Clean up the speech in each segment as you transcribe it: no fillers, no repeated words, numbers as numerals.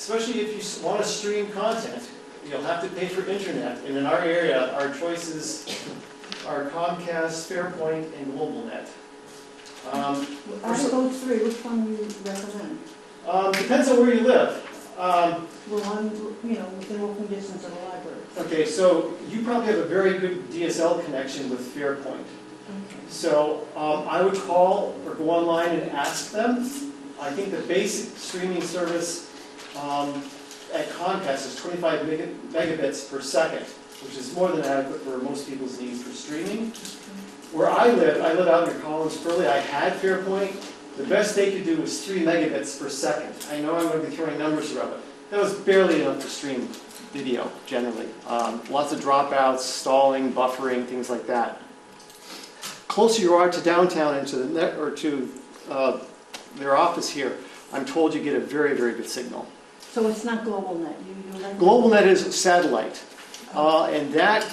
especially if you want to stream content, you'll have to pay for internet. And in our area, our choices are Comcast, Fairpoint, and GlobalNet. Out of those three, which one do you recommend? Depends on where you live. Well, I'm, within walking distance of the library. Okay, so you probably have a very good DSL connection with Fairpoint. Okay. So I would call or go online and ask them. I think the basic streaming service at Comcast is 25 megabits per second, which is more than adequate for most people's needs for streaming. Where I live out near Collins Furley, I had Fairpoint. The best they could do was 3 megabits per second. I know I'm going to be throwing numbers around, but that was barely enough to stream video, generally. Lots of dropouts, stalling, buffering, things like that. Closer you are to downtown and to the net, or to their office here, I'm told you get a very, very good signal. So it's not GlobalNet? GlobalNet is satellite. And that,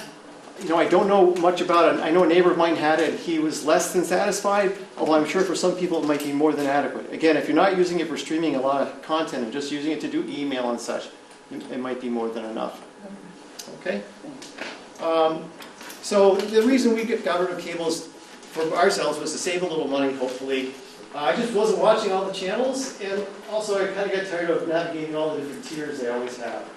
I don't know much about it. I know a neighbor of mine had it, and he was less than satisfied, although I'm sure for some people it might be more than adequate. Again, if you're not using it for streaming a lot of content and just using it to do email and such, it might be more than enough. Okay? So the reason we got rid of cables for ourselves was to save a little money, hopefully. I just wasn't watching all the channels, and also I kind of got tired of navigating all the different tiers they always have.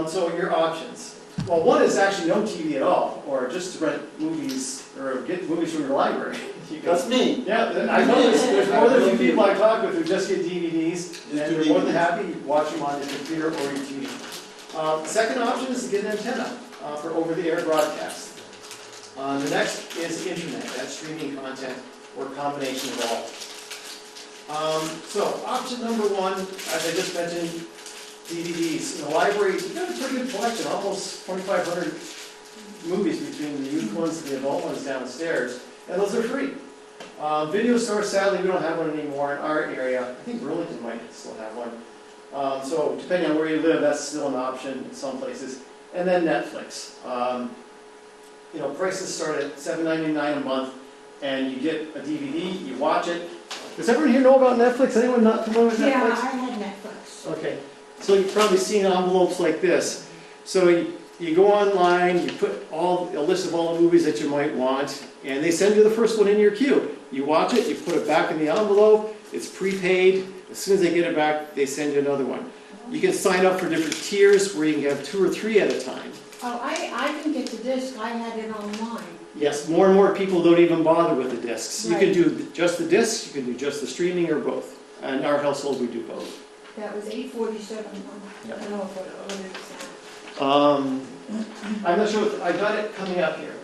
So your options. Well, one is actually no TV at all, or just to rent movies, or get movies from your library. That's me. Yeah, I know there's more than a few people I talk with who just get DVDs, and they're more than happy to watch them on your computer or your TV. Second option is to get an antenna for over-the-air broadcast. The next is internet, that's streaming content, or a combination of all. So option number one, as I just mentioned, DVDs. In the library, you've got a pretty good collection, almost 2,500 movies between the youth ones and the adult ones downstairs, and those are free. Video stores, sadly, we don't have one anymore in our area. I think Burlington might still have one. So depending on where you live, that's still an option in some places. And then Netflix. Prices start at $7.99 a month, and you get a DVD, you watch it. Does everyone here know about Netflix? Anyone not familiar with Netflix? Yeah, I had Netflix. Okay. So you've probably seen envelopes like this. So you go online, you put a list of all the movies that you might want, and they send you the first one in your queue. You watch it, you put it back in the envelope, it's prepaid. As soon as they get it back, they send you another one. You can sign up for different tiers where you can have 2 or 3 at a time. Oh, I didn't get the disc, I had it online. Yes, more and more people don't even bother with the discs. Right. You can do just the discs, you can do just the streaming, or both. And in our household, we do both. That was $8.47. Yep. I don't know what it is. I'm not sure, I got it coming up here.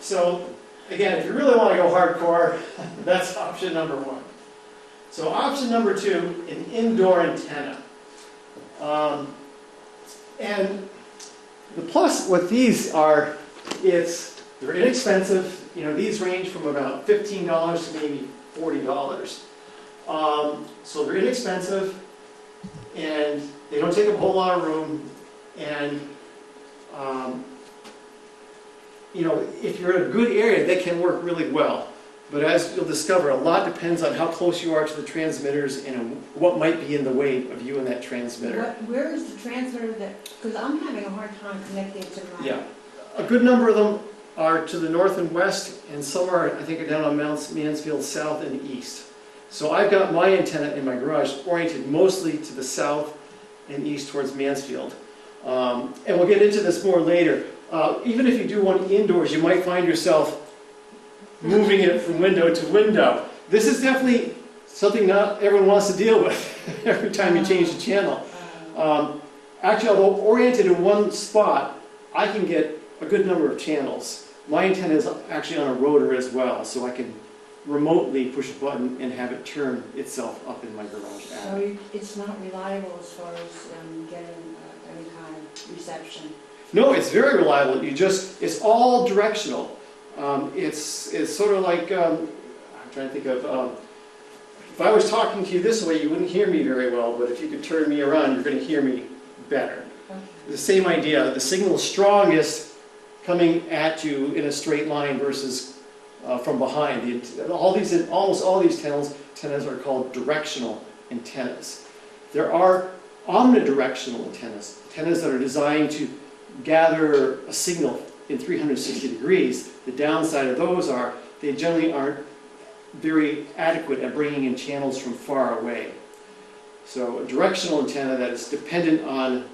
So, again, if you really want to go hardcore, that's option number one. So option number two, an indoor antenna. And the plus with these are, they're inexpensive. These range from about $15 to maybe $40. So they're inexpensive, and they don't take up a whole lot of room. And if you're in a good area, they can work really well. But as you'll discover, a lot depends on how close you are to the transmitters and what might be in the way of you and that transmitter. Where is the transmitter because I'm having a hard time connecting to my... Yeah. A good number of them are to the north and west, and some are, I think, are down on Mansfield south and east. So I've got my antenna in my garage oriented mostly to the south and east towards Mansfield. And we'll get into this more later. Even if you do one indoors, you might find yourself moving it from window to window. This is definitely something not everyone wants to deal with every time you change the channel. Actually, although oriented in one spot, I can get a good number of channels. My antenna is actually on a rotor as well, so I can remotely push a button and have it turn itself up in my garage attic. So it's not reliable as far as getting any kind of reception? No, it's very reliable. It's all directional. It's sort of like, I'm trying to think of, if I was talking to you this way, you wouldn't hear me very well, but if you could turn me around, you're going to hear me better. Okay. The same idea. The signal is strongest coming at you in a straight line versus from behind. Almost all these antennas are called directional antennas. There are omnidirectional antennas, antennas that are designed to gather a signal in 360 degrees. The downside of those are they generally aren't very adequate at bringing in channels from far away. So a directional antenna that is dependent on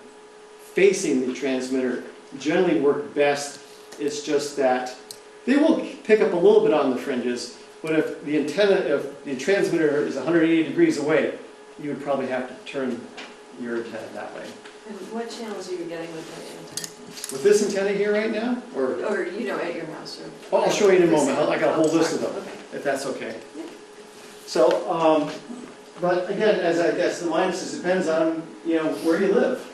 facing the transmitter generally work best. It's just that they will pick up a little bit on the fringes, but if the transmitter is 180 degrees away, you would probably have to turn your antenna that way. And what channels are you getting with that antenna? With this antenna here right now, or Or, at your house? Or I'll show you in a moment. I got a whole list of them, Okay. if that's okay. Yeah. So, but again, as I guess the minuses depends on where you live.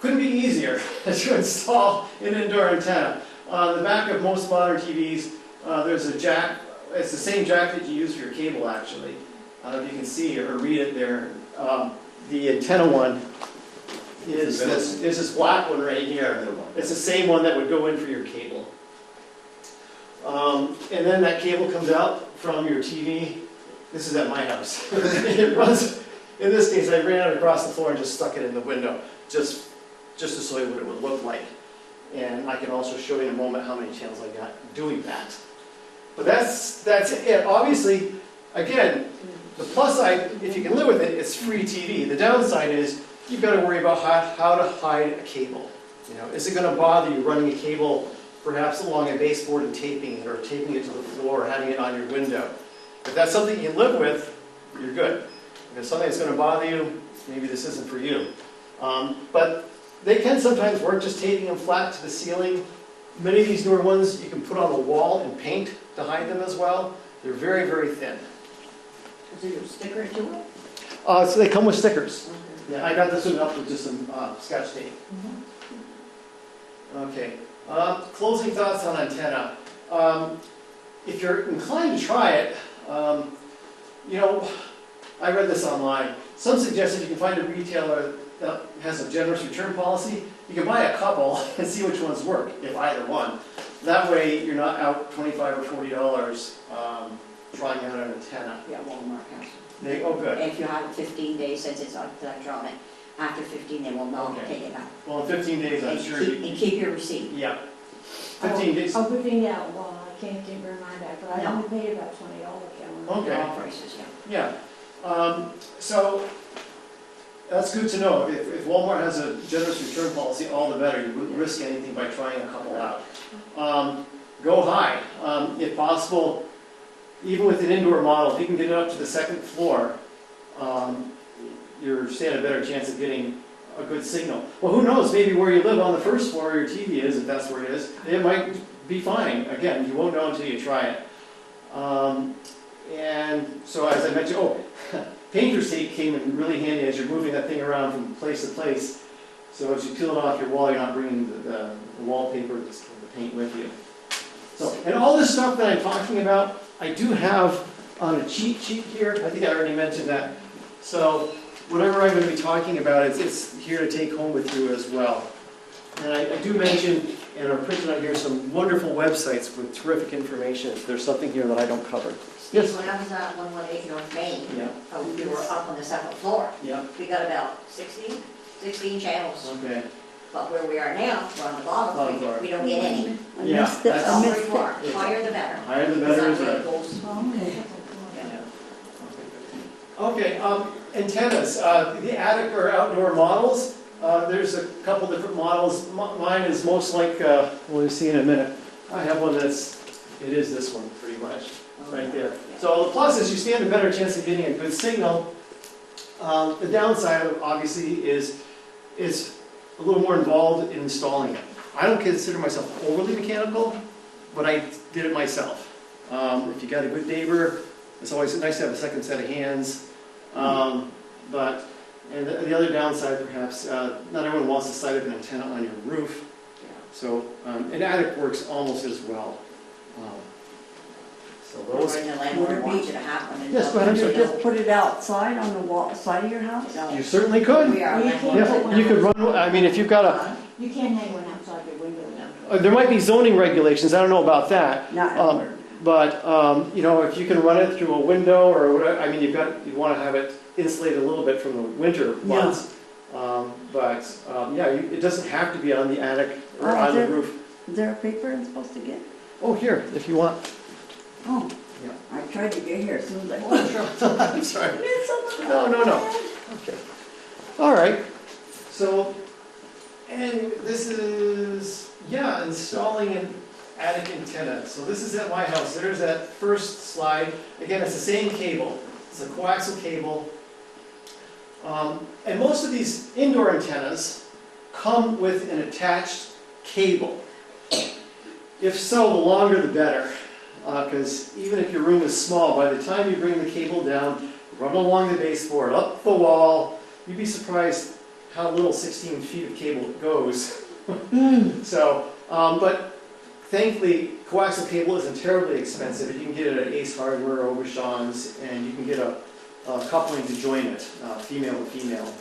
Couldn't be easier to install an indoor antenna. On the back of most modern TVs, there's a jack. It's the same jack that you use for your cable, actually. I don't know if you can see or read it there. The antenna one is this black one right here. It's the same one that would go in for your cable. And then that cable comes out from your TV. This is at my house. It runs, in this case, I ran it across the floor and just stuck it in the window, just to show you what it would look like. And I can also show you in a moment how many channels I got doing that. But that's it. Obviously, again, the plus side, if you can live with it, it's free TV. The downside is you've got to worry about how to hide a cable. Is it going to bother you running a cable perhaps along a baseboard and taping it, or taping it to the floor, or having it on your window? If that's something you live with, you're good. If it's something that's going to bother you, maybe this isn't for you. But they can sometimes work just taping them flat to the ceiling. Many of these newer ones you can put on the wall and paint to hide them as well. They're very, very thin. Is there a sticker to it? So they come with stickers. Okay. Yeah, I got this one up with just some Scotch tape. Okay. Closing thoughts on antenna. If you're inclined to try it, I read this online. Some suggest that you can find a retailer that has a generous return policy. You can buy a couple and see which ones work, if either one. That way you're not out $25 or $40 trying out an antenna. Yeah, Walmart has it. Oh, good. If you have it 15 days, since it's electronic, after 15 they will not Okay. take it out. Well, in 15 days, I'm sure you... And keep your receipt. Yeah. 15 days. I'm putting out, well, I can't bring mine back, but I No. only paid about $20. Okay. All prices, yeah. Yeah. So that's good to know. If Walmart has a generous return policy, all the better. You wouldn't risk anything by trying a couple out. Go high. If possible, even with an indoor model, if you can get it up to the second floor, you're stand a better chance of getting a good signal. Well, who knows? Maybe where you live on the first floor where your TV is, if that's where it is, it might be fine. Again, you won't know until you try it. And so as I mentioned, painter's tape came in really handy as you're moving that thing around from place to place. So as you peel it off your wall, you're not bringing the wallpaper, the paint with you. So, and all this stuff that I'm talking about, I do have on a cheat sheet here. I think I already mentioned that. So whatever I'm going to be talking about, it's here to take home with you as well. And I do mention, and I'm printing out here, some wonderful websites with terrific information. If there's something here that I don't cover. Steve, Yes. when I was at 118 North Main, Yeah. we were up on the second floor. Yeah. We got about 16 channels. Okay. But where we are now, we're on the bottom Bottom floor. floor. We don't get any. Yeah. It's all That's, three floor. Higher the better. higher the better is Some right. vehicles, Okay, antennas, the attic or outdoor models, there's a couple different models. Mine is most like, we'll see in a minute. I have one it is this one pretty much, right there. So the plus is you stand a better chance of getting a good signal. The downside, obviously, is it's a little more involved in installing it. I don't consider myself overly mechanical, but I did it myself. If you got a good neighbor, it's always nice to have a second set of hands. And the other downside, perhaps, not everyone wants the sight of an antenna on your roof. So an attic works almost as well. So those. Or in the landlord wants you to have one. Yes, go ahead, I'm sorry. Just put it outside on the wall, side of your house? You certainly could. We are a You landlord. can't- Yeah, you could run. I mean, if you've got a, You can't hang one outside your window. there might be zoning regulations. I don't know about that. Not outward. But, you know, if you can run it through a window or whatever, I mean, you want to have it insulated a little bit from the winter months. It doesn't have to be on the attic or on the roof. Is there a paper I'm supposed to get? Oh, here, if you want. Oh, Yeah. I tried to get here as soon as I Oh, sure. I'm sorry. It's No. Okay. All right. So, and this is, installing an attic antenna. So this is at my house. There's that first slide. Again, it's the same cable. It's a coaxial cable. And most of these indoor antennas come with an attached cable. If so, the longer the better. Because even if your room is small, by the time you bring the cable down, run along the baseboard, up the wall, you'd be surprised how little 16 feet of cable goes. So, but thankfully, coaxial cable isn't terribly expensive. You can get it at Ace Hardware or Overshawn's, and you can get a coupling to join it, female to female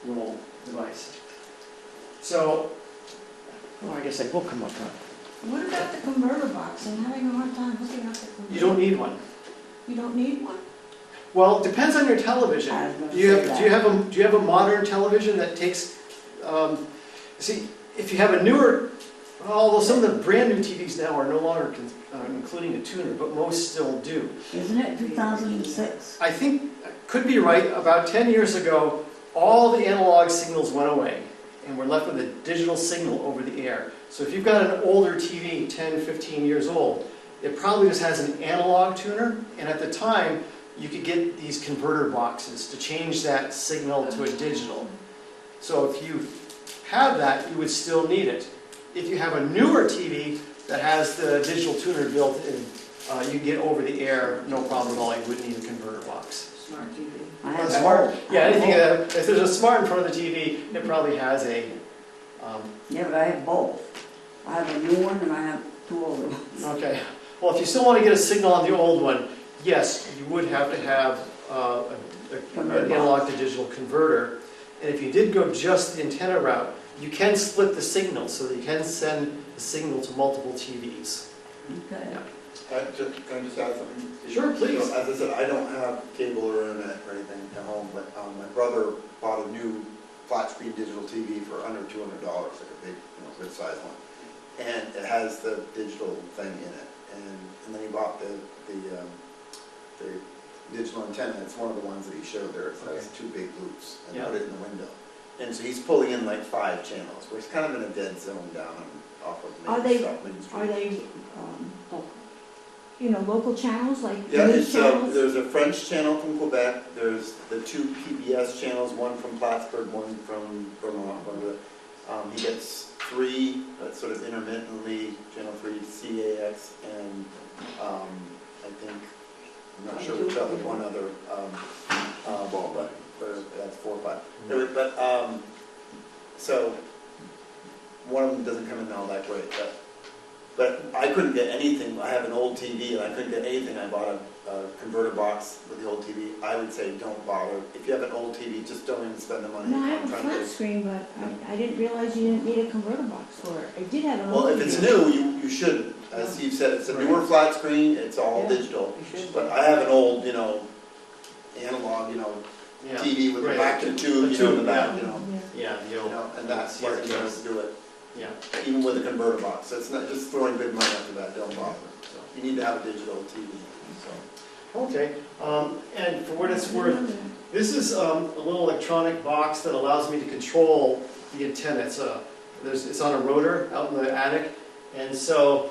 little device. So, I guess I will come up front. What about the converter box? I'm having a hard time hooking up the converter. You don't need one. You don't need one? Well, it depends on your television. I was gonna Do you say have a modern television that takes? See, if you have a newer, although some of the brand new TVs now are no longer including a tuner, but most still do. Isn't it 2006? I think could be right. About 10 years ago, all the analog signals went away, and we're left with a digital signal over the air. So if you've got an older TV, 10, 15 years old, it probably just has an analog tuner, and at the time, you could get these converter boxes to change that signal to a digital. So if you have that, you would still need it. If you have a newer TV that has the digital tuner built in, you can get over the air, no problem at all. You wouldn't need a converter box. Smart TV. I have Smart. both. Yeah, anything that, if there's a smart in front of the TV, it probably has a. Yeah, but I have both. I have a new one and I have two older ones. Okay. Well, if you still want to get a signal on the old one, yes, you would have to have an analog to digital converter. And if you did go just the antenna route, you can split the signal so that you can send the signal to multiple TVs. Okay. Yeah. Can I just add something? Sure, please. So, as I said, I don't have cable or internet or anything at home, but my brother bought a new flat screen digital TV for under $200, like a big, good size one. And it has the digital thing in it. And then he bought the digital antenna. It's one of the ones that he showed there. It has two big loops and put it in the window. And so he's pulling in like 5 channels, where it's kind of in a dead zone down off of Main Street. Are they, local channels like Yeah, news channels? there's a French channel from Quebec, there's the 2 PBS channels, one from Plattsburgh, one from Vermont. He gets 3, sort of intermittently, channel 3, CAX, and I think, I'm not sure which other, one other, but that's 4 or 5. Anyway, but, so, one of them doesn't come in all that great, but I couldn't get anything. I have an old TV and I couldn't get anything. I bought a converter box with the old TV. I would say don't bother. If you have an old TV, just don't even spend the money. No, I have a flat screen, but I didn't realize you didn't need a converter box for it. I did have an old Well, if it's new, you shouldn't. As Steve said, it's a newer flat screen. It's all digital. But I have an old, analog, TV with a vacuum tube, in the back, Yeah, and that's why you have to do it. Yeah. Even with a converter box. So it's not just throwing big money after that. Don't bother. So you need to have a digital TV. So. Okay. And for what it's worth, this is a little electronic box that allows me to control the antenna. It's on a rotor out in the attic, and so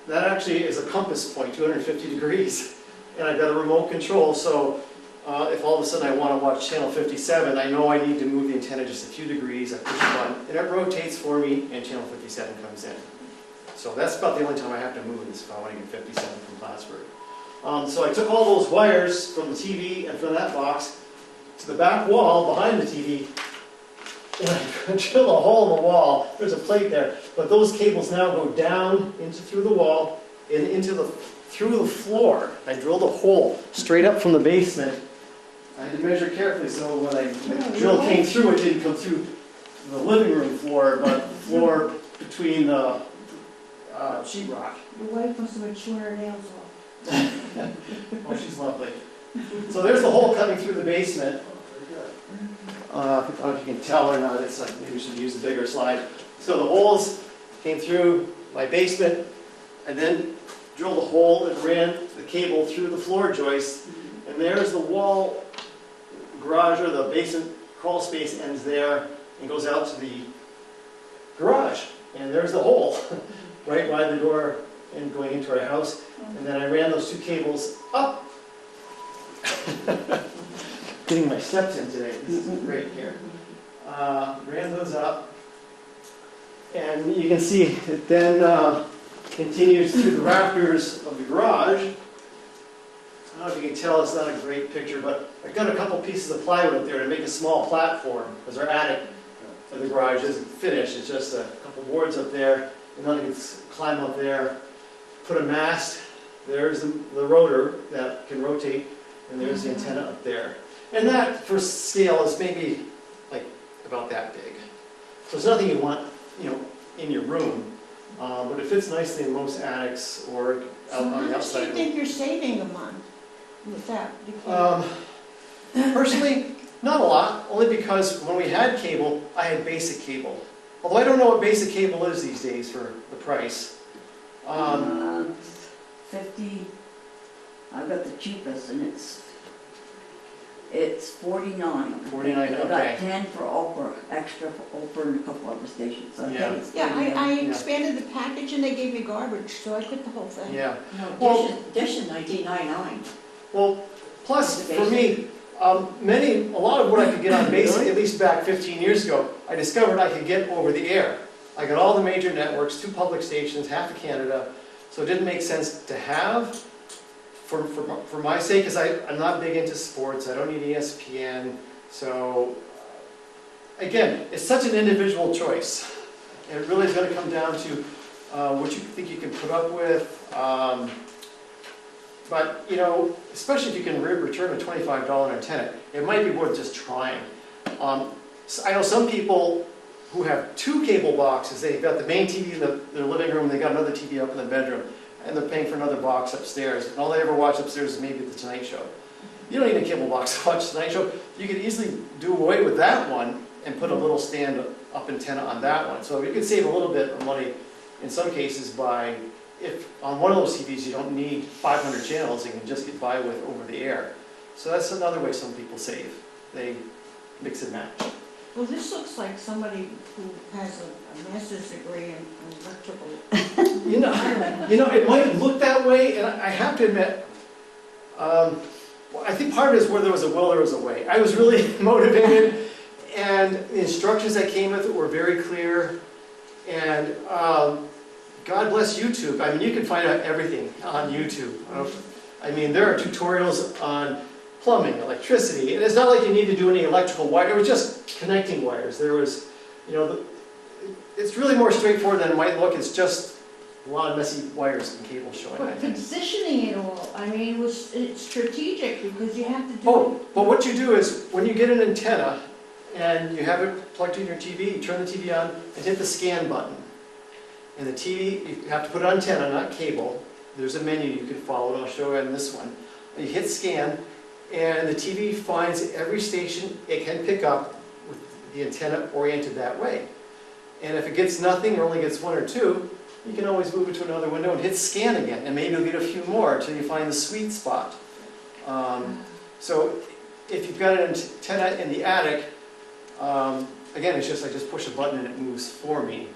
that actually is a compass point, 250 degrees, and I've got a remote control. So if all of a sudden I want to watch channel 57, I know I need to move the antenna just a few degrees. I push a button, and it rotates for me, and channel 57 comes in. So that's about the only time I have to move this if I want to get 57 from Plattsburgh. So I took all those wires from the TV and from that box to the back wall behind the TV, and I drilled a hole in the wall. There's a plate there, but those cables now go down through the wall and through the floor. I drilled a hole straight up from the basement. I had to measure carefully so when the drill came through, it didn't come through the living room floor, but the floor between the sheetrock. Your wife must have been chewing her nails off. Oh, she's lovely. So there's the hole cutting through the basement. I don't know if you can tell or not, it's like, maybe we should use a bigger slide. So the holes came through my basement, and then drilled a hole and ran the cable through the floor joist, and there's the wall garage, or the basement crawl space ends there and goes out to the garage. And there's the hole, right by the door and going into our house. And then I ran those two cables up. Getting my steps in today, this is great here. Ran those up. And you can see it then continues through the rafters of the garage. I don't know if you can tell, it's not a great picture, but I've got a couple pieces of plywood up there to make a small platform, because our attic of the garage isn't finished. It's just a couple boards up there, and then I can climb up there, put a mast. There's the rotor that can rotate, and there's the antenna up there. And that, for scale, is maybe like about that big. So it's nothing you want, in your room, but it fits nicely in most attics or out on the outside. So how much do you think you're saving a month with that? Personally, not a lot, only because when we had cable, I had basic cable. Although I don't know what basic cable is these days for the price. 50, I've got the cheapest, and it's 49. 49, I got okay. 10 for Oprah, extra for Oprah and a couple other stations. So I Yeah. think it's Yeah, 49. I expanded the package and they gave me garbage, so I quit the whole thing. Yeah. No, Well- dish is $19.99. Well, plus, for me, a lot of what I could get on basic, at least back 15 years ago, I discovered I could get over the air. I got all the major networks, 2 public stations, half of Canada, so it didn't make sense to have for my sake, because I'm not big into sports, I don't need ESPN, so again, it's such an individual choice. And it really is going to come down to what you think you can put up with. But, especially if you can return a $25 antenna, it might be worth just trying. I know some people who have 2 cable boxes. They've got the main TV in their living room, they've got another TV up in the bedroom, and they're paying for another box upstairs. And all they ever watch upstairs is maybe The Tonight Show. You don't need a cable box to watch The Tonight Show. You could easily do away with that one and put a little stand-up antenna on that one. So you could save a little bit of money in some cases by, if on one of those TVs you don't need 500 channels, you can just get by with over the air. So that's another way some people save. They mix and match. Well, this looks like somebody who has a master's degree in electrical. It might look that way, and I have to admit, I think part of it is where there was a will, there was a way. I was really motivated, and the instructions I came with were very clear, and God bless YouTube. I mean, you can find out everything on YouTube. There are tutorials on plumbing, electricity, and it's not like you need to do any electrical wire. It was just connecting wires. There was, it's really more straightforward than it might look. It's just a lot of messy wires and cables showing. But positioning it all, it's strategic because you have to do. Oh, but what you do is when you get an antenna and you have it plugged in your TV, you turn the TV on and hit the scan button. And the TV, you have to put an antenna, not cable. There's a menu you can follow, and I'll show you on this one. You hit scan, and the TV finds every station it can pick up with the antenna oriented that way. And if it gets nothing or only gets 1 or 2, you can always move it to another window and hit scan again, and maybe you'll get a few more until you find the sweet spot. So if you've got an antenna in the attic, again, it's just I just push a button and it moves for me.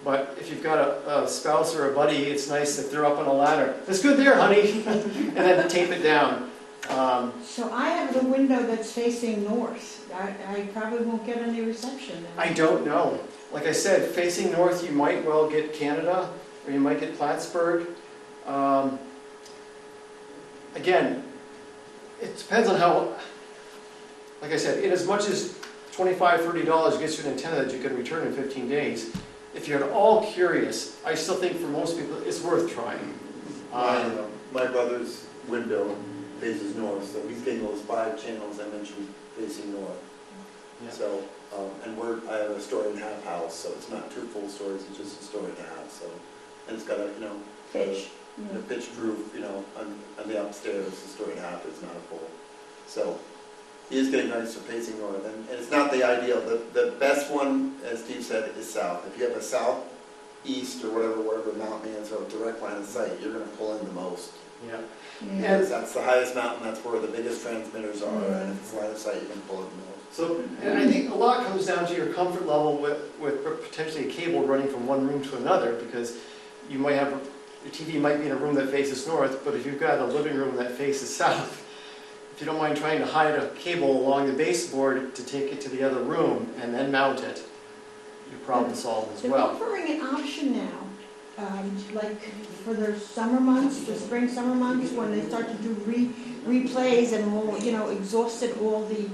But if you've got a spouse or a buddy, it's nice if they're up on a ladder. It's good there, honey, and then tape it down. So I have the window that's facing north. I probably won't get any reception then. I don't know. Like I said, facing north, you might well get Canada, or you might get Plattsburgh. Again, it depends on how, like I said, in as much as $25, $30 gets you an antenna that you can return in 15 days, if you're at all curious, I still think for most people it's worth trying. My brother's window faces north, so he's getting those 5 channels I mentioned facing north. Yeah. So, and I have a story and a half house, so it's not 2 full stories, it's just a story and a half, so. And it's got a, Pitch. a pitched roof, on the upstairs, it's a story and a half, it's not a full. So, he is getting nicer facing north, and it's not the ideal. The best one, as Steve said, is south. If you have a southeast or whatever mountain is, or direct line of sight, you're gonna pull in the most. Yeah. Because that's the highest mountain, that's where the biggest transmitters are, and if it's line of sight, you can pull in the most. So, and I think a lot comes down to your comfort level with potentially a cable running from one room to another, because you might have, your TV might be in a room that faces north, but if you've got a living room that faces south, if you don't mind trying to hide a cable along the baseboard to take it to the other room and then mount it, your problem solved as They're well. offering an option now, like for the summer months, the spring, summer months, when they start to do replays and more, exhausted all the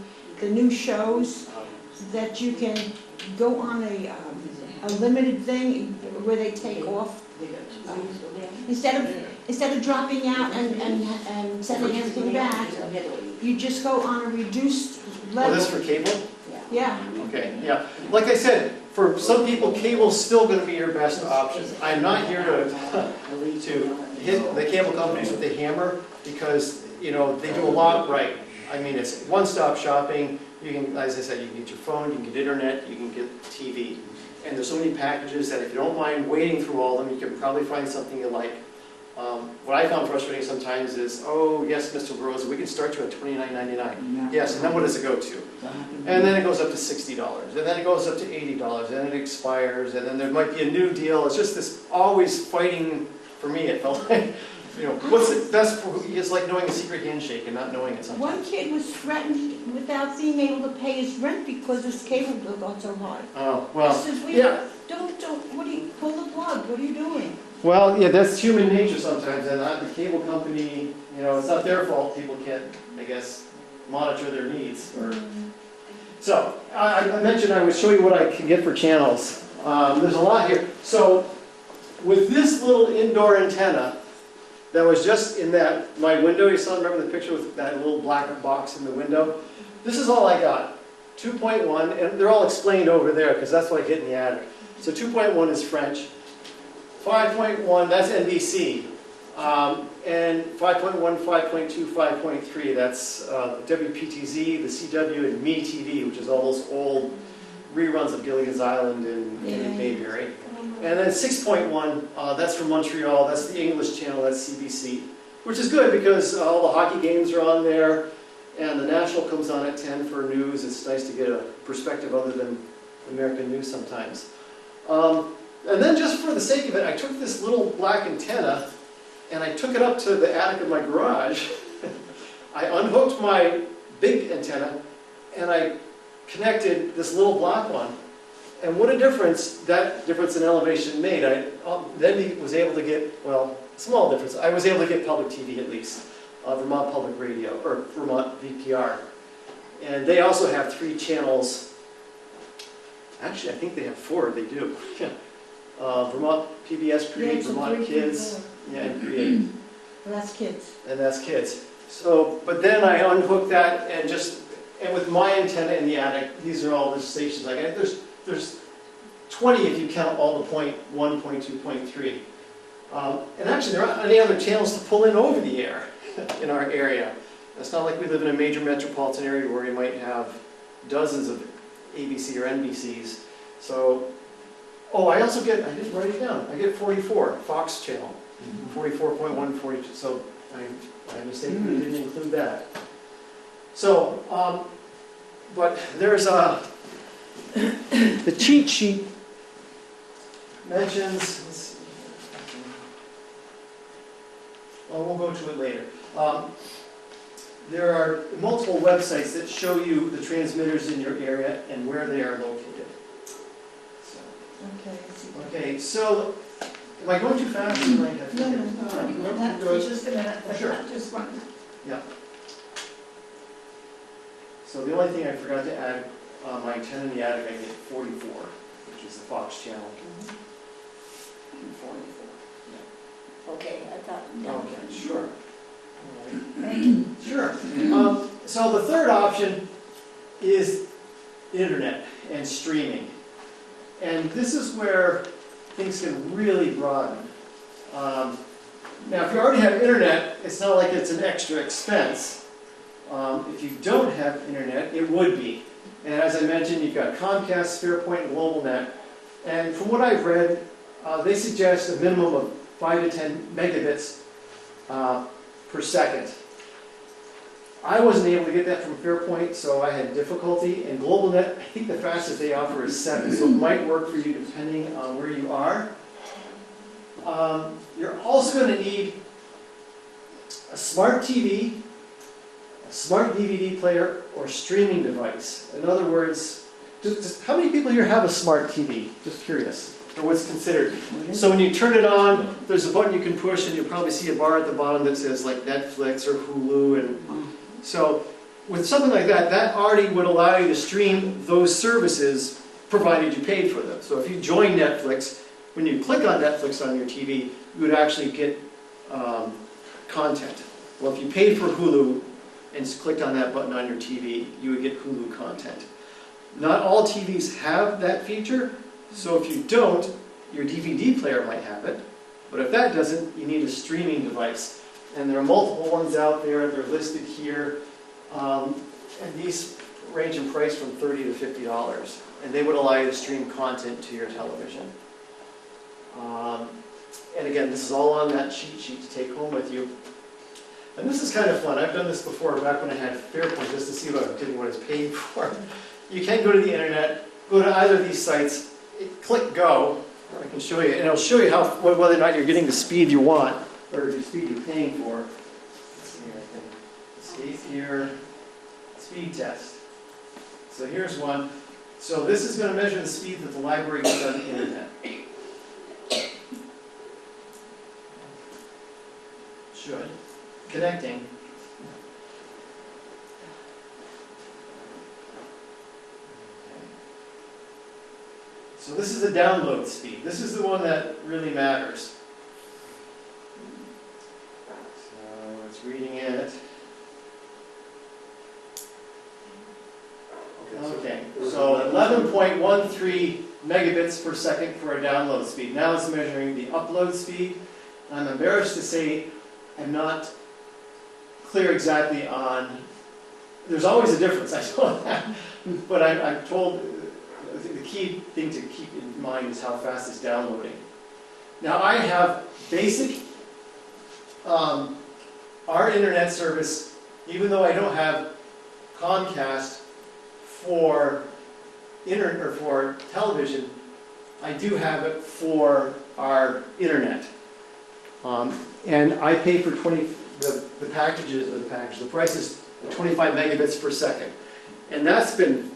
new shows, that you can go on a limited thing where they take off. Instead of dropping out and sending everything back, you just go on a reduced Oh, level. this for cable? Yeah. Okay, yeah. Like I said, for some people, cable's still going to be your best option. I'm not here to hit the cable companies with the hammer, because, they do a lot right. I mean, it's one-stop shopping. You can, as I said, you can get your phone, you can get internet, you can get TV. And there's so many packages that if you don't mind wading through all of them, you can probably find something you like. What I found frustrating sometimes is, oh, yes, Mr. Burroughs, we can start you at $29.99. Yes, and then what does it go to? And then it goes up to $60, and then it goes up to $80, and then it expires, and then there might be a new deal. It's just this always fighting, for me, it felt like, what's the best for, it's like knowing a secret handshake and not knowing it sometimes. One kid was threatened without being able to pay his rent because his cable bill got so high. Oh, well, He says, yeah. what do you, pull the plug, what are you doing? Well, yeah, that's human nature sometimes, and the cable company, it's not their fault. People can't, I guess, monitor their needs. So, I mentioned I would show you what I can get for channels. There's a lot here. So, with this little indoor antenna that was just in my window, you saw, remember the picture with that little black box in the window? This is all I got. 2.1, and they're all explained over there, because that's what I get in the attic. So 2.1 is French. 5.1, that's NBC. And 5.1, 5.2, 5.3, that's WPTZ, the CW, and MeTV, which is all those old reruns of Gilligan's Island and Mayberry. And then 6.1, that's from Montreal, that's the English channel, that's CBC. Which is good because all the hockey games are on there, and the National comes on at 10 for news. It's nice to get a perspective other than American news sometimes. And then just for the sake of it, I took this little black antenna and I took it up to the attic of my garage. I unhooked my big antenna and I connected this little black one. And what a difference that difference in elevation made. I then was able to get, well, small difference. I was able to get public TV at least, Vermont Public Radio, or Vermont VPR. And they also have 3 channels. Actually, I think they have 4, they do. Vermont PBS Create, Vermont Kids, and Create. Well, that's kids. And that's kids. So, but then I unhooked that and with my antenna in the attic, these are all the stations I got. There's 20 if you count all the point 1, point 2, point 3. And actually there aren't any other channels to pull in over the air in our area. It's not like we live in a major metropolitan area where you might have dozens of ABC or NBCs. So, I also get, I didn't write it down, I get 44, Fox channel, 44.1, 42, so I mistakenly didn't include that. So, but there's the cheat sheet mentions, let's see, well, we'll go to it later. There are multiple websites that show you the transmitters in your area and where they are located. Okay, so, am I going too fast? No. Just a minute. Sure. Just one. Yeah. So the only thing I forgot to add, my antenna in the attic, I get 44, which is the Fox channel. 44. Okay, I thought. Okay, sure. Thank you. Sure. So the third option is internet and streaming. And this is where things can really broaden. Now, if you already have internet, it's not like it's an extra expense. If you don't have internet, it would be. And as I mentioned, you've got Comcast, Fairpoint, and GlobalNet. And from what I've read, they suggest a minimum of 5 to 10 megabits per second. I wasn't able to get that from Fairpoint, so I had difficulty. And GlobalNet, I think the fastest they offer is 7, so it might work for you depending on where you are. You're also going to need a smart TV, a smart DVD player, or streaming device. In other words, just how many people here have a smart TV? Just curious, or what's considered. So when you turn it on, there's a button you can push, and you'll probably see a bar at the bottom that says like Netflix or Hulu. And so with something like that, that already would allow you to stream those services provided you paid for them. So if you join Netflix, when you click on Netflix on your TV, you would actually get content. Well, if you paid for Hulu and clicked on that button on your TV, you would get Hulu content. Not all TVs have that feature, so if you don't, your DVD player might have it. But if that doesn't, you need a streaming device. And there are multiple ones out there, they're listed here. And these range in price from $30 to $50. And they would allow you to stream content to your television. And again, this is all on that cheat sheet to take home with you. And this is kind of fun. I've done this before back when I had Fairpoint just to see what I was getting, what I was paying for. You can go to the internet, go to either of these sites, click go. I can show you, and it'll show you whether or not you're getting the speed you want or the speed you're paying for. Let's see, I can escape here. Speed test. So here's one. So this is going to measure the speed that the library gets on the internet. Should. Connecting. So this is the download speed. This is the one that really matters. So it's reading it. Okay, so 11.13 megabits per second for a download speed. Now it's measuring the upload speed. I'm embarrassed to say I'm not clear exactly on, there's always a difference, I know that, but I'm told the key thing to keep in mind is how fast it's downloading. Now I have basic, our internet service, even though I don't have Comcast for internet or for television, I do have it for our internet. And I pay for the price is 25 megabits per second. And that's been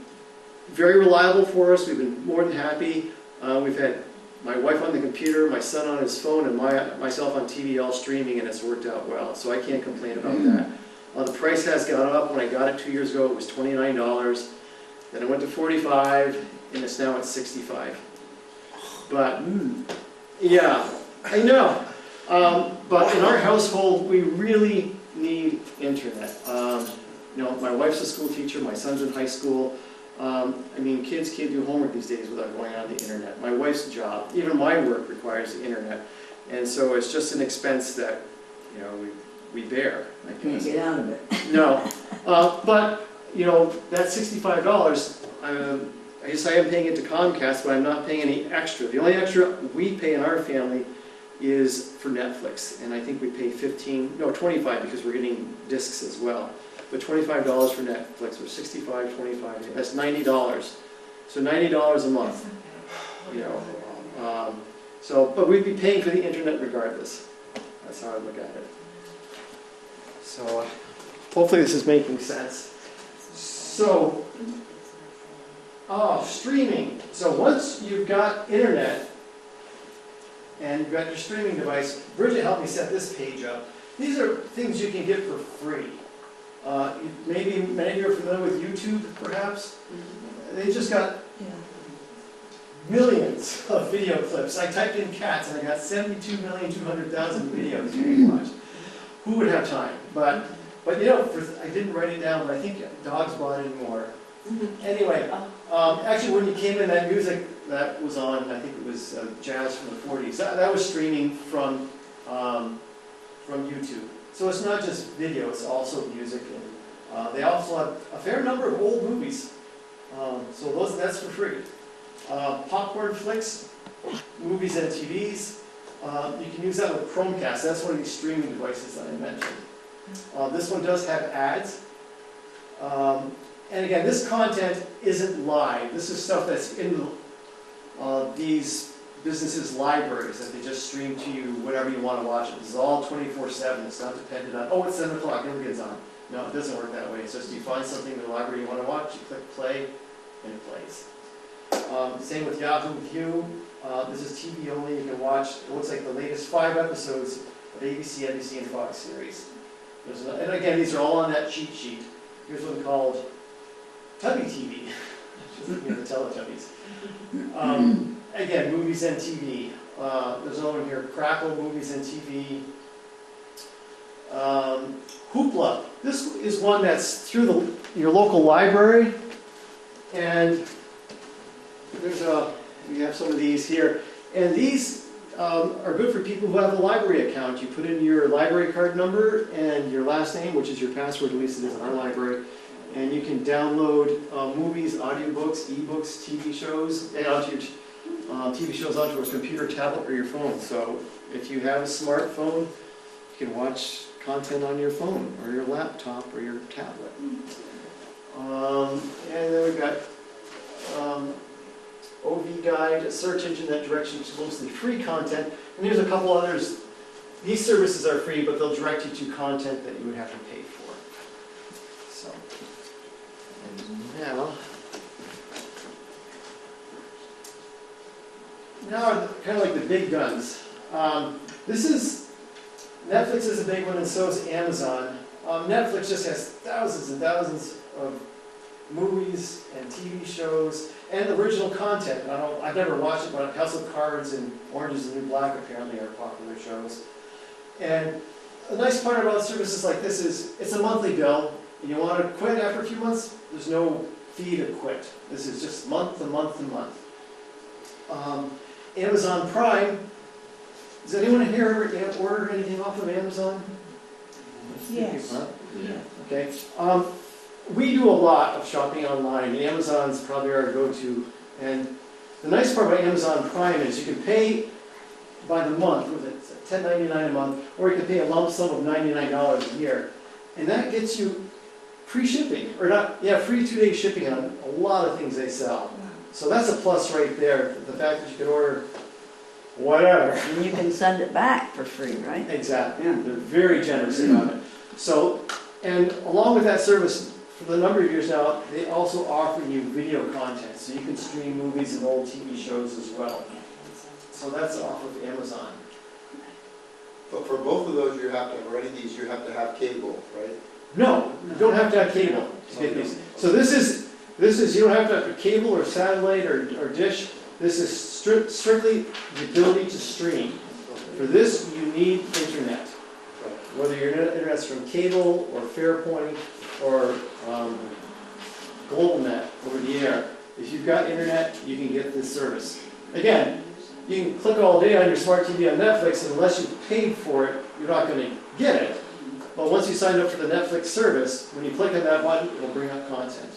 very reliable for us. We've been more than happy. We've had my wife on the computer, my son on his phone, and myself on TV all streaming, and it's worked out well. So I can't complain about that. The price has gone up. When I got it 2 years ago, it was $29. Then it went to $45, and it's now at $65. But, yeah, I know. But in our household, we really need internet. You know, my wife's a school teacher, my son's in high school. I mean, kids can't do homework these days without going on the internet. My wife's job, even my work requires the internet. And so it's just an expense that, you know, we bear, I guess. Can't get out of it. No. But, you know, that $65, I guess I am paying it to Comcast, but I'm not paying any extra. The only extra we pay in our family is for Netflix, and I think we pay $25 because we're getting discs as well. But $25 for Netflix, or $65, $25, that's $90. So $90 a month, you know. But we'd be paying for the internet regardless. That's how I look at it. So hopefully this is making sense. So, streaming. So once you've got internet, and you've got your streaming device, Bridget helped me set this page up. These are things you can get for free. Maybe many of you are familiar with YouTube, perhaps. They just got millions of video clips. I typed in cats and I got 72,200,000 videos you can watch. Who would have time? But you know, I didn't write it down, but I think dogs bought in more. Anyway, actually, when you came in, that music that was on, I think it was jazz from the 40s, that was streaming from YouTube. So it's not just video, it's also music. And they also have a fair number of old movies. So that's for free. Popcorn flicks, movies and TVs. You can use that with Chromecast. That's one of these streaming devices that I mentioned. This one does have ads. And again, this content isn't live. This is stuff that's in these businesses' libraries that they just stream to you whenever you want to watch it. This is all 24/7. It's not dependent on, oh, it's 7 o'clock, never gets on. No, it doesn't work that way. It's just you find something in the library you want to watch, you click play, and it plays. Same with Yahoo View. This is TV only. You can watch, it looks like the latest 5 episodes of ABC, NBC, and Fox series. And again, these are all on that cheat sheet. Here's one called Tubby TV. Just looking at the Teletubbies. Again, movies and TV. There's another one here, Crackle, movies and TV. Hoopla. This is one that's through your local library. And we have some of these here. And these are good for people who have a library account. You put in your library card number and your last name, which is your password, at least it is in our library. And you can download movies, audiobooks, ebooks, TV shows, and onto your TV shows onto a computer, tablet, or your phone. So if you have a smartphone, you can watch content on your phone, or your laptop, or your tablet. And then we've got OV Guide, a search engine that directs you to mostly free content. And there's a couple others. These services are free, but they'll direct you to content that you would have to pay for. So, and now kind of like the big guns. Netflix is a big one, and so is Amazon. Netflix just has thousands and thousands of movies and TV shows and original content. I've never watched it, but House of Cards and Orange is the New Black apparently are popular shows. And the nice part about services like this is it's a monthly bill, and you want to quit after a few months, there's no fee to quit. This is just month to month to month. Amazon Prime. Does anyone here order anything off of Amazon? Yes. Huh? Yeah. Okay. We do a lot of shopping online, and Amazon's probably our go-to. And the nice part about Amazon Prime is you can pay by the month, with it $10.99 a month, or you can pay a lump sum of $99 a year. And that gets you free shipping, or free 2-day shipping on a lot of things they sell. So that's a plus right there, the fact that you can order whatever. And you can send it back for free, right? Exactly. Yeah. They're very generous about it. So, and along with that service, for the number of years now, they also offer you video content. So you can stream movies and old TV shows as well. So that's off of Amazon. But for both of those, you have to, or any of these, you have to have cable, right? No, you don't have to have cable to get these. So this is you don't have to have a cable or satellite or dish. This is strictly the ability to stream. For this, you need internet. Whether your internet's from cable or Fairpoint or GlobalNet over the air, if you've got internet, you can get this service. Again, you can click all day on your smart TV on Netflix, and unless you've paid for it, you're not going to get it. But once you sign up for the Netflix service, when you click on that button, it'll bring up content.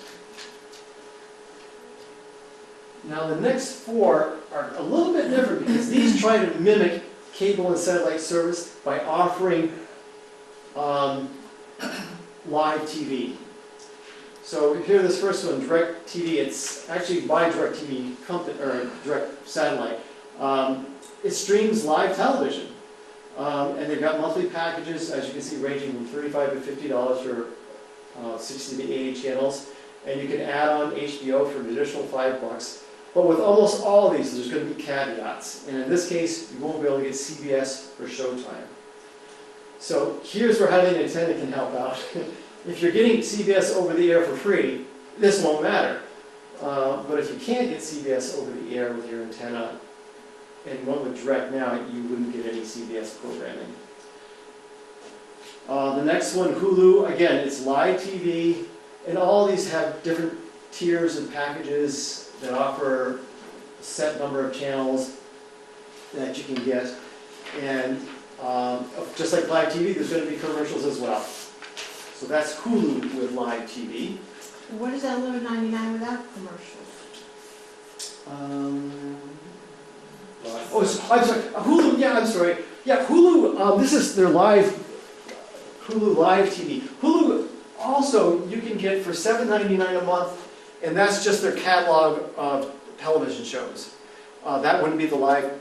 Now the next 4 are a little bit different because these try to mimic cable and satellite service by offering live TV. So here, this first one, DirecTV, it's actually by DirecTV company, or Direct Satellite. It streams live television. And they've got monthly packages, as you can see, ranging from $35 to $50 for 60 to 80 channels. And you can add on HBO for an additional $5. But with almost all of these, there's going to be caveats. And in this case, you won't be able to get CBS or Showtime. So here's where having an antenna can help out. If you're getting CBS over the air for free, this won't matter. But if you can't get CBS over the air with your antenna, and went with Direct Now, you wouldn't get any CBS programming. The next one, Hulu, again, it's live TV, and all these have different tiers and packages that offer a set number of channels that you can get. And just like live TV, there's going to be commercials as well. So that's Hulu with live TV. What is that $11.99 without commercials? I'm sorry, Hulu, yeah, I'm sorry. Yeah, Hulu, this is their live, Hulu Live TV. Hulu also you can get for $7.99 a month, and that's just their catalog of television shows. That wouldn't be the live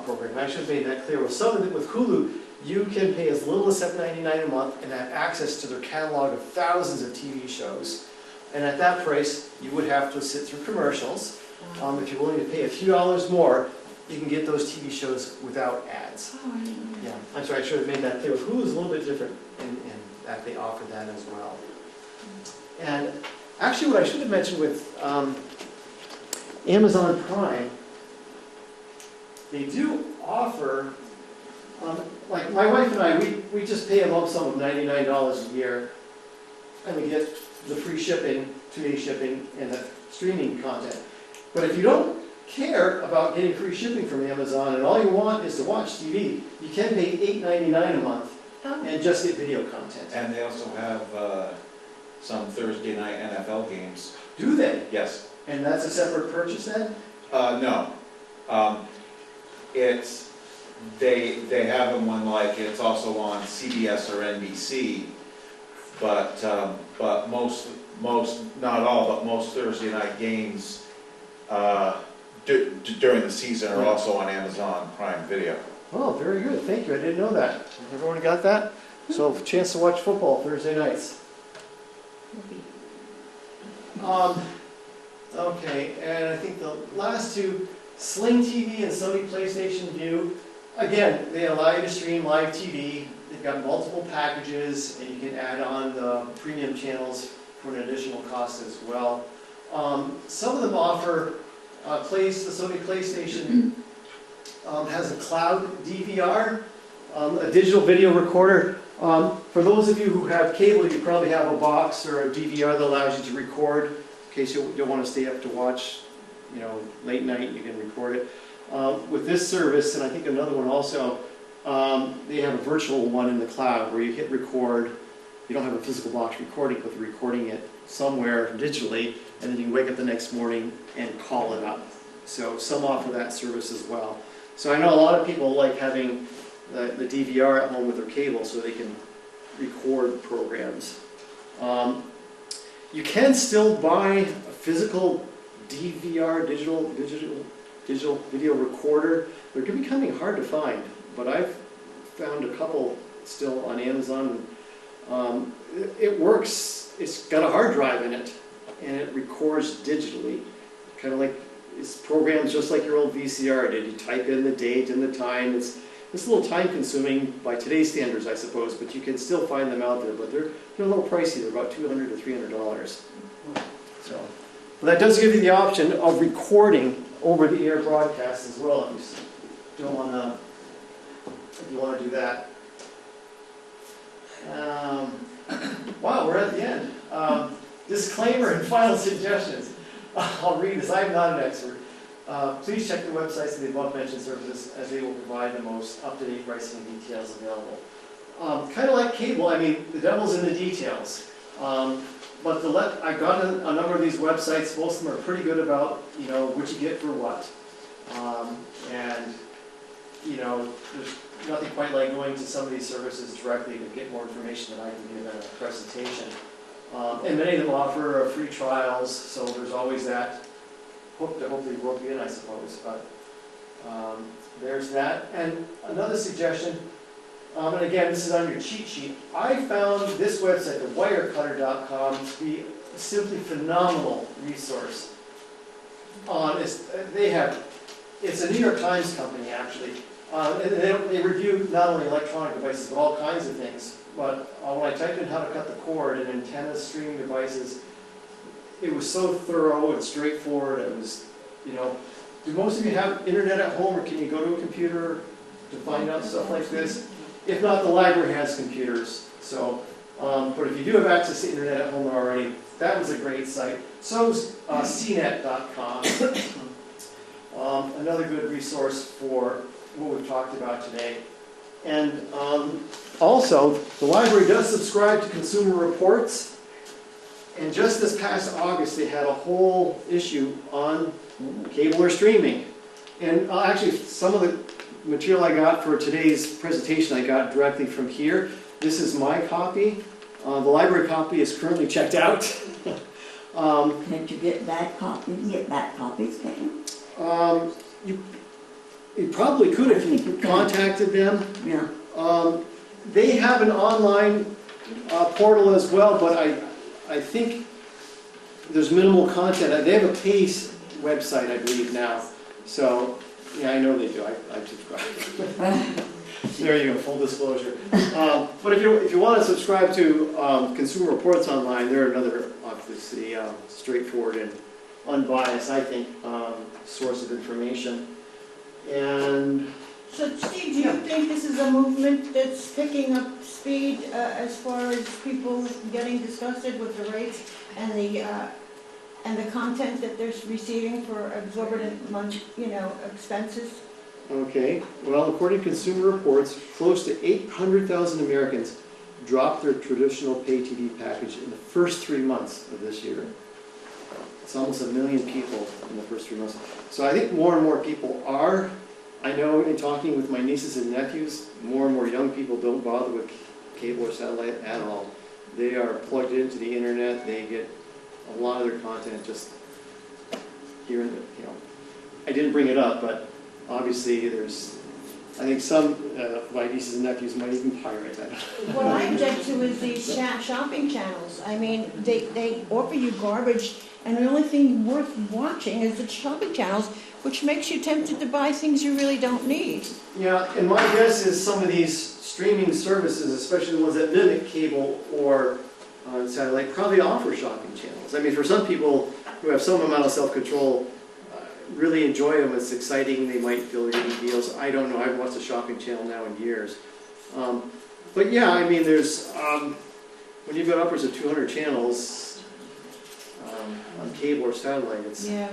program. I should have made that clear. With Hulu, you can pay as little as $7.99 a month and have access to their catalog of thousands of TV shows. And at that price, you would have to sit through commercials. If you're willing to pay a few dollars more, you can get those TV shows without ads. Oh, I didn't know that. Yeah, I'm sorry, I should have made that clear. Hulu is a little bit different in that they offer that as well. And actually what I should have mentioned with Amazon Prime, they do offer, like my wife and I, we just pay a lump sum of $99 a year, and we get the free shipping, 2-day shipping, and the streaming content. But if you don't care about getting free shipping from Amazon and all you want is to watch TV, you can pay $8.99 a month and just get video content. And they also have some Thursday night NFL games. Do they? Yes. And that's a separate purchase then? No. It's they have them when like it's also on CBS or NBC, but most not all, but most Thursday night games during the season are also on Amazon Prime Video. Oh, very good. Thank you. I didn't know that. Everyone got that? So, a chance to watch football Thursday nights. Okay, and I think the last two, Sling TV and Sony PlayStation View. Again, they allow you to stream live TV. They've got multiple packages, and you can add on the premium channels for an additional cost as well. Some of them offer the Sony PlayStation has a cloud DVR, a digital video recorder. For those of you who have cable, you probably have a box or a DVR that allows you to record. In case you don't want to stay up to watch, late night, you can record it. With this service, and I think another one also, they have a virtual one in the cloud where you hit record. You don't have a physical box recording, but you're recording it somewhere digitally, and then you can wake up the next morning and call it up. So some offer that service as well. So I know a lot of people like having the DVR at home with their cable so they can record programs. You can still buy a physical DVR, digital video recorder. They're becoming hard to find, but I've found a couple still on Amazon. It works. It's got a hard drive in it, and it records digitally, kind of like it's programmed just like your old VCR did. You type in the date and the time. It's a little time consuming by today's standards, I suppose, but you can still find them out there. But they're a little pricey. They're about $200 to $300. So, but that does give you the option of recording over-the-air broadcasts as well if you don't want to. If you want to do that. Wow, we're at the end. Disclaimer and final suggestions. I'll read this. I'm not an expert. Please check the websites of the above-mentioned services as they will provide the most up-to-date pricing and details available. Kind of like cable, I mean, the devil's in the details. But I got a number of these websites. Most of them are pretty good about, what you get for what. There's nothing quite like going to some of these services directly to get more information than I can give in a presentation. And many of them offer free trials, so there's always that hook to hopefully rope you in, I suppose. But there's that. And another suggestion, and again, this is on your cheat sheet. I found this website, thewirecutter.com, to be a simply phenomenal resource. It's a New York Times company, actually. They review not only electronic devices, but all kinds of things. But when I typed in how to cut the cord and antennas, streaming devices, it was so thorough and straightforward. It was, do most of you have internet at home, or can you go to a computer to find out stuff like this? If not, the library has computers. So, but if you do have access to internet at home already, that was a great site. So's cnet.com. Another good resource for what we've talked about today. And also, the library does subscribe to Consumer Reports. And just this past August, they had a whole issue on cable or streaming. And actually, some of the material I got for today's presentation I got directly from here. This is my copy. The library copy is currently checked out. Can't you get bad copies? You get bad copies, can't you? You probably could if you contacted them. Yeah. They have an online portal as well, but I think there's minimal content. They have a PACE website, I believe, now. So, yeah, I know they do. I subscribe. There you go, full disclosure. But if you want to subscribe to Consumer Reports Online, they're another, obviously, straightforward and unbiased, I think, source of information. And So Steve, do you think this is a movement that's picking up speed as far as people getting disgusted with the rates and the content that they're receiving for exorbitant expenses? okay, well, according to Consumer Reports, close to 800,000 Americans dropped their traditional pay TV package in the first 3 months of this year. It's almost 1 million people in the first 3 months. So I think more and more people are. I know in talking with my nieces and nephews, more and more young people don't bother with cable or satellite at all. They are plugged into the internet. They get a lot of their content just here in the, I didn't bring it up, but obviously I think some of my nieces and nephews might even pirate that. What I object to is these shopping channels. I mean, they offer you garbage, and the only thing worth watching is the shopping channels, which makes you tempted to buy things you really don't need. Yeah, and my guess is some of these streaming services, especially the ones that mimic cable or satellite, probably offer shopping channels. I mean, for some people who have some amount of self-control, really enjoy them. It's exciting. They might feel they're getting deals. I don't know. I haven't watched a shopping channel now in years. But yeah, I mean, there's when you've got upwards of 200 channels on cable or satellite, it's Yeah.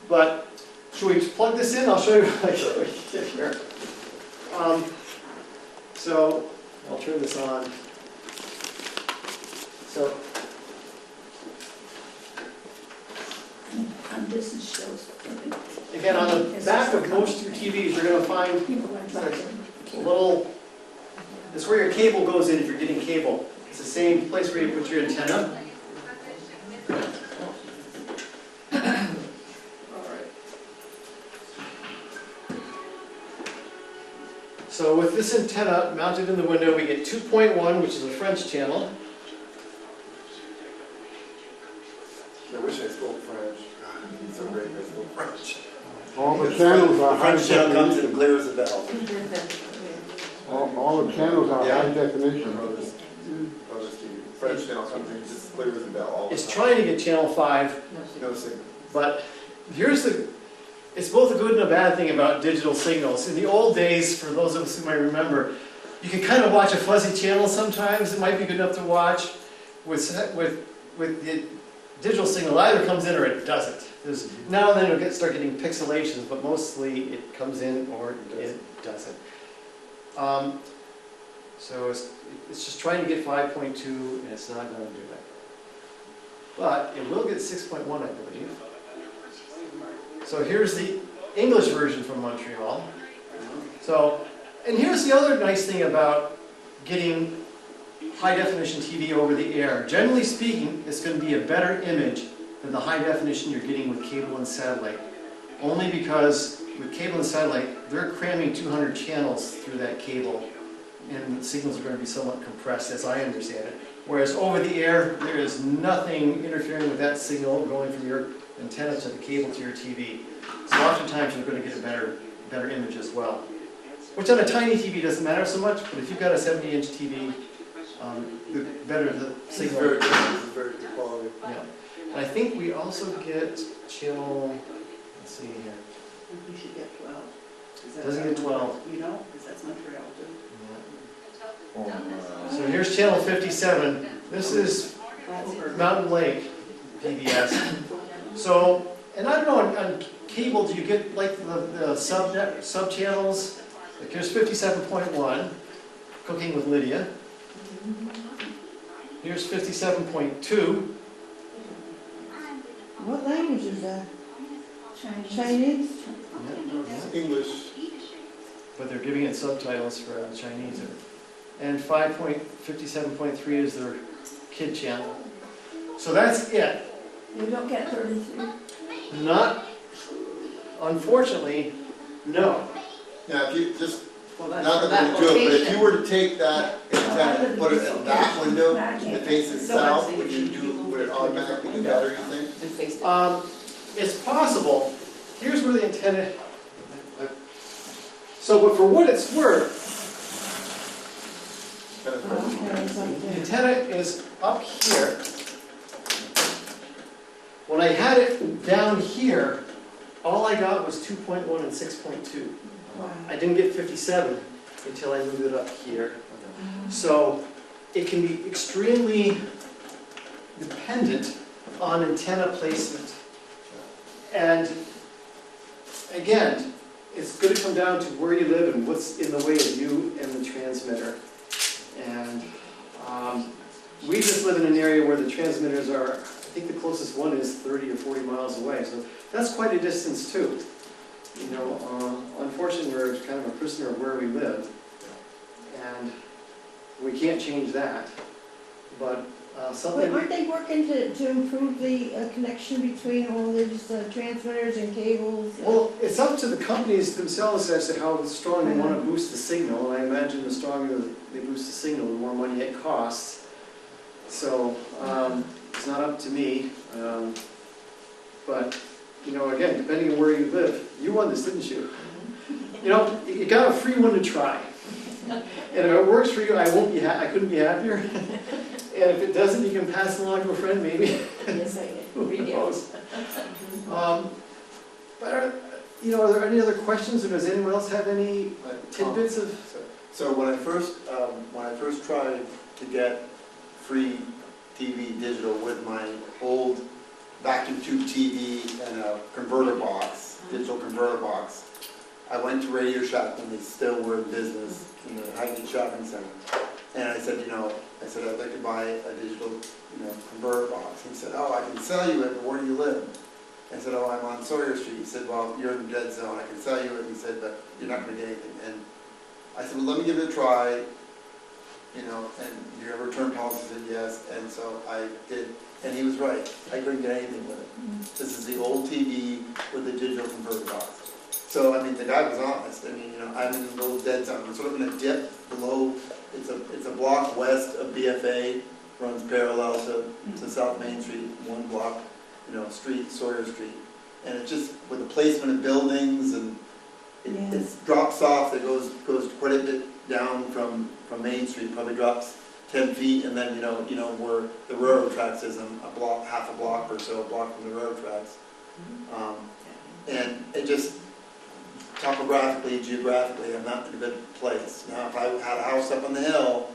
But should we plug this in? I'll show you what I did here. So I'll turn this on. So And this is shows. again, on the back of most of your TVs, you're going to find a little. This is where your cable goes in if you're getting cable. It's the same place where you put your antenna. So with this antenna mounted in the window, we get 2.1, which is a French channel. I wish I spoke French. It's so great I spoke French. All the channels are The high French channel comes and definition. clears the bell. All the channels are Yeah. high definition. Brothers TV. French channel comes in, just clears the bell all the It's time. trying to get channel 5, No signal. but it's both a good and a bad thing about digital signals. In the old days, for those of us who might remember, you could kind of watch a fuzzy channel sometimes. It might be good enough to watch. With the digital signal, it either comes in or it doesn't. Now and then you'll start getting pixelations, but mostly it comes in or it doesn't. So it's just trying to get 5.2, and it's not going to do that. But it will get 6.1, I believe. So here's the English version from Montreal. So, and here's the other nice thing about getting high definition TV over the air. Generally speaking, it's going to be a better image than the high definition you're getting with cable and satellite. Only because with cable and satellite, they're cramming 200 channels through that cable, and the signals are going to be somewhat compressed, as I understand it. Whereas over the air, there is nothing interfering with that signal going from your antenna to the cable to your TV. So oftentimes you're going to get a better image as well. Which on a tiny TV doesn't matter so much, but if you've got a 70-inch TV, the better the It's signal. very good. It's very good quality. Yeah. And I think we also get channel, let's see here. You should get 12. Is that Doesn't get 12. You know, because that's Montreal too. So here's channel 57. This is Mountain Lake PBS. So, and I don't know, on cable, do you get like the sub-channels? Like here's 57.1, Cooking with Lydia. Here's 57.2. What language is that? Chinese? English. But they're giving it subtitles for Chinese. And 5.57.3 is their kid channel. So that's it. You don't get 33? Not, unfortunately, no. Now, if you just, Well, not that's for that that we do it, but if location. you were to take that antenna and put it in that window that faces south, would it automatically do better, you think? And face it. It's possible. Here's where the antenna. So, but for what it's worth, Okay, it's up the there. antenna is up here. When I had it down here, all I got was 2.1 and 6.2. Wow. I didn't get 57 until I moved it up here. So it can be extremely dependent on antenna placement. And again, it's going to come down to where you live and what's in the way of you and the transmitter. And we just live in an area where the transmitters are, I think the closest one is 30 or 40 miles away. So that's quite a distance too. You know, unfortunately, we're kind of a prisoner of where we live. And we can't change that. But But something... aren't they working to improve the connection between all these transmitters and cables? Well, it's up to the companies themselves as to how strong they want to boost the signal, and I imagine the stronger they boost the signal, the more money it costs. So, it's not up to me, but, you know, again, depending on where you live, you won this, didn't you? You know, you got a free one to try. And if it works for you, I couldn't be happier. And if it doesn't, you can pass it along to a friend, maybe. Yes, I Who did. knows? But you know, are there any other questions, or does anyone else have any tidbits of? So when I first tried to get free TV digital with my old vacuum tube TV and a converter box, digital converter box, I went to Radio Shack when they still were in business in the Highgate Shopping Center. And I said, I'd like to buy a digital, converter box. He said, oh, I can sell you it, but where do you live? I said, oh, I'm on Sawyer Street. He said, well, you're in the dead zone. I can sell you it. He said, but you're not going to get anything. And I said, well, let me give it a try. And do you ever return policy? He said, yes. And so I did. And he was right. I couldn't get anything with it. This is the old TV with the digital converter box. So, the guy was honest. I'm in a little dead zone. I'm sort of in a dip below. It's a block west of BFA, runs parallel to South Main Street, one block, street, Sawyer Street. And it's just with the placement of buildings, and it drops off. It goes quite a bit down from Main Street, probably drops 10 feet, and then where the railroad tracks is, half a block or so, a block from the railroad tracks. And it just, topographically, geographically, I'm not in a good place. Now, if I had a house up on the hill,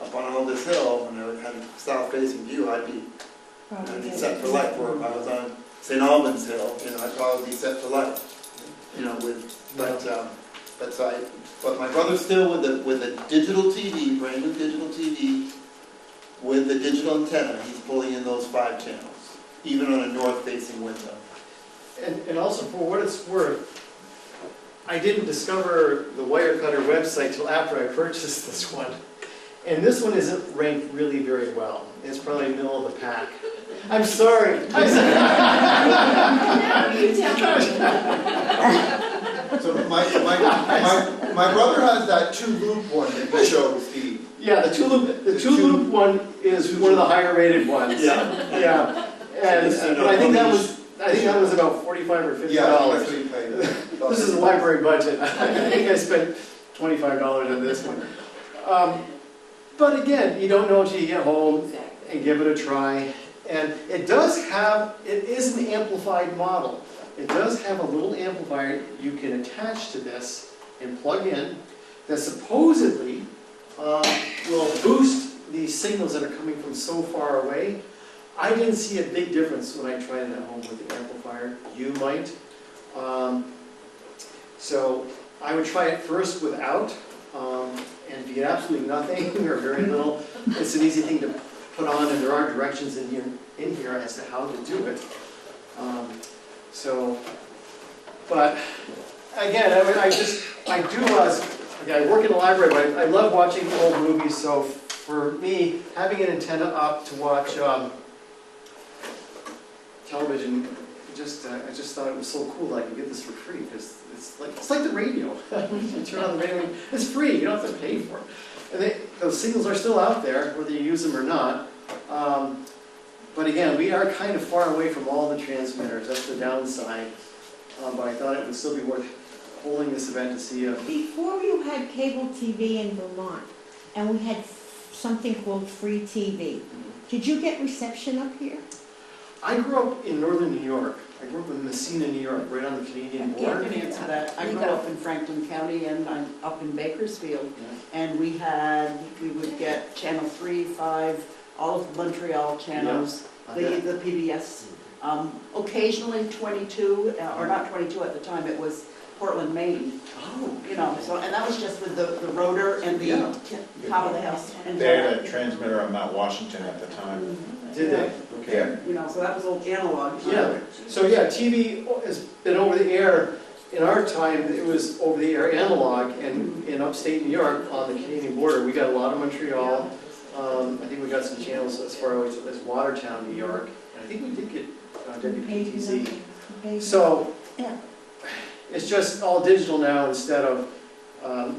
up on all this hill, and I had a south-facing view, I'd be set for life. Or if I was on St. Albans Hill, I'd probably be set for life. But my brother's still with a digital TV, brand new digital TV, with the digital antenna. He's pulling in those 5 channels, even on a north-facing window. And also, for what it's worth, I didn't discover the Wirecutter website till after I purchased this one. And this one isn't ranked really very well. It's probably middle of the pack. I'm sorry. So my brother has that 2-loop one that he showed Steve. Yeah, the two-loop one is one of the higher rated ones. Yeah. And but I think that was about $45 or $50. Yeah, that's what he paid. This is a library budget. I think I spent $25 on this one. But again, you don't know until you get home and give it a try. And it is an amplified model. It does have a little amplifier you can attach to this and plug in that supposedly will boost these signals that are coming from so far away, I didn't see a big difference when I tried it at home with the amplifier. You might. So I would try it first without, and if you get absolutely nothing or very little, it's an easy thing to put on, and there are directions in here as to how to do it. But again, I work in a library, but I love watching old movies, so for me, having an antenna up to watch television, I just thought it was so cool I could get this for free, because it's like the radio. You turn on the radio, it's free, you don't have to pay for it. And those signals are still out there, whether you use them or not. But again, we are kind of far away from all the transmitters, that's the downside. But I thought it would still be worth holding this event to see if... Before you had cable TV in Vermont, and we had something called free TV, did you get reception up here? I grew up in northern New York. I grew up in Messina, New York, right on the Canadian I border. can answer that. I grew up in Franklin County and I'm up in Bakersfield. And we would get channel 3, 5, all of the Montreal channels, the PBS. Occasionally 22, or not 22 at the time, it was Portland, Maine. Oh. You know, so, and that was just with the rotor and the top of the house. And They had a transmitter on Mount Washington at the time. Did they? Okay. You know, so that was old analog. Yeah. So yeah, TV has been over the air. In our time, it was over the air analog, and in upstate New York, on the Canadian border, we got a lot of Montreal. I think we got some channels as far away as Watertown, New York. And I think we did get WPTZ. So it's just all digital now instead of.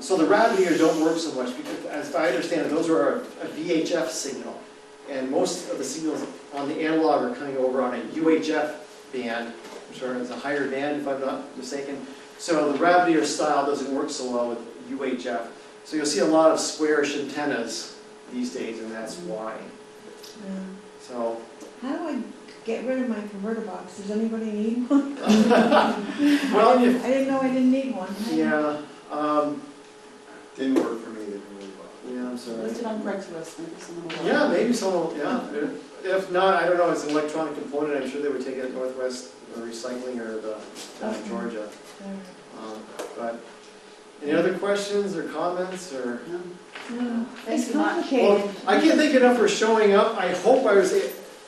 So the rabbit ears don't work so much because, as I understand it, those are a VHF signal. And most of the signals on the analog are coming over on a UHF band, which is a higher band if I'm not mistaken. So the rabbit ear style doesn't work so well with UHF. So you'll see a lot of squarish antennas these days, and that's why. So. How do I get rid of my converter box? Does anybody need one? Well, I didn't know I didn't need one. Yeah. Didn't work for me, didn't really bother. Yeah, I'm sorry. Listed on Craigslist, maybe someone will. Yeah, maybe someone, yeah. If not, I don't know, it's an electronic component, I'm sure they would take it at Northwest Recycling or down in Georgia. But, any other questions or comments, or? No. It's Thank you much. complicated. Well, I can't thank you enough for showing up. I hope I was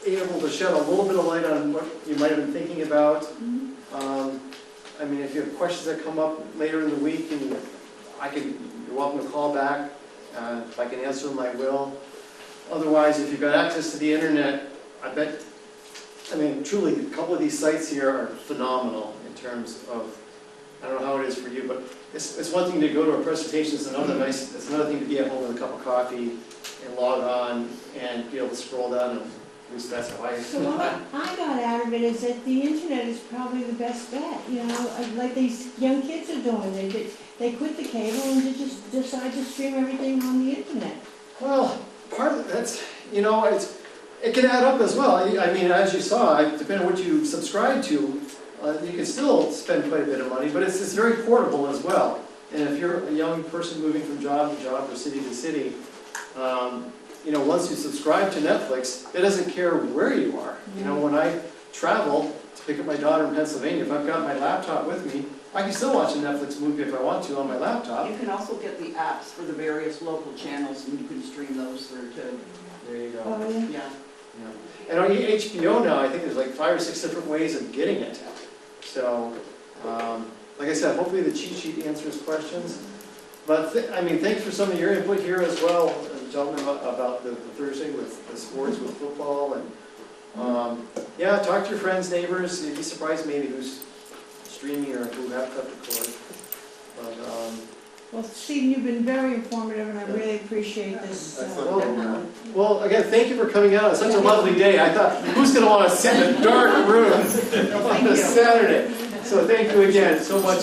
able to shed a little bit of light on what you might have been thinking about. I mean, if you have questions that come up later in the week, and you're welcome to call back. If I can answer them, I will. Otherwise, if you've got access to the internet, I mean, truly, a couple of these sites here are phenomenal in terms of, I don't know how it is for you, but it's one thing to go to a presentation, it's another thing to be at home with a cup of coffee and log on and be able to scroll down, and at least that's how I. So what I got out of it is that the internet is probably the best bet. You know, like these young kids are doing. They quit the cable and they just decide to stream everything on the internet. Well, part of that's, you know, it can add up as well. I mean, as you saw, depending on what you subscribe to, you can still spend quite a bit of money, but it's very portable as well. And if you're a young person moving from job to job or city to city, you know, once you subscribe to Netflix, it doesn't care where you are. You know, when I travel to pick up my daughter in Pennsylvania, if I've got my laptop with me, I can still watch a Netflix movie if I want to on my laptop. You can also get the apps for the various local channels and you can stream those through too. There you go. Oh, yeah. Yeah. And on HBO now, I think there's like 5 or 6 different ways of getting it. So, like I said, hopefully the cheat sheet answers questions. But, I mean, thanks for some of your input here as well, gentlemen, about the Thursday with the sports, with football. And yeah, talk to your friends, neighbors. You'd be surprised maybe who's streaming or who have cut the cord. But, Well, Stephen, you've been very informative, and I really appreciate this. well, again, thank you for coming out. It's such a lovely day. I thought, who's going to want to sit in a dark room on a Saturday? So thank you again so much.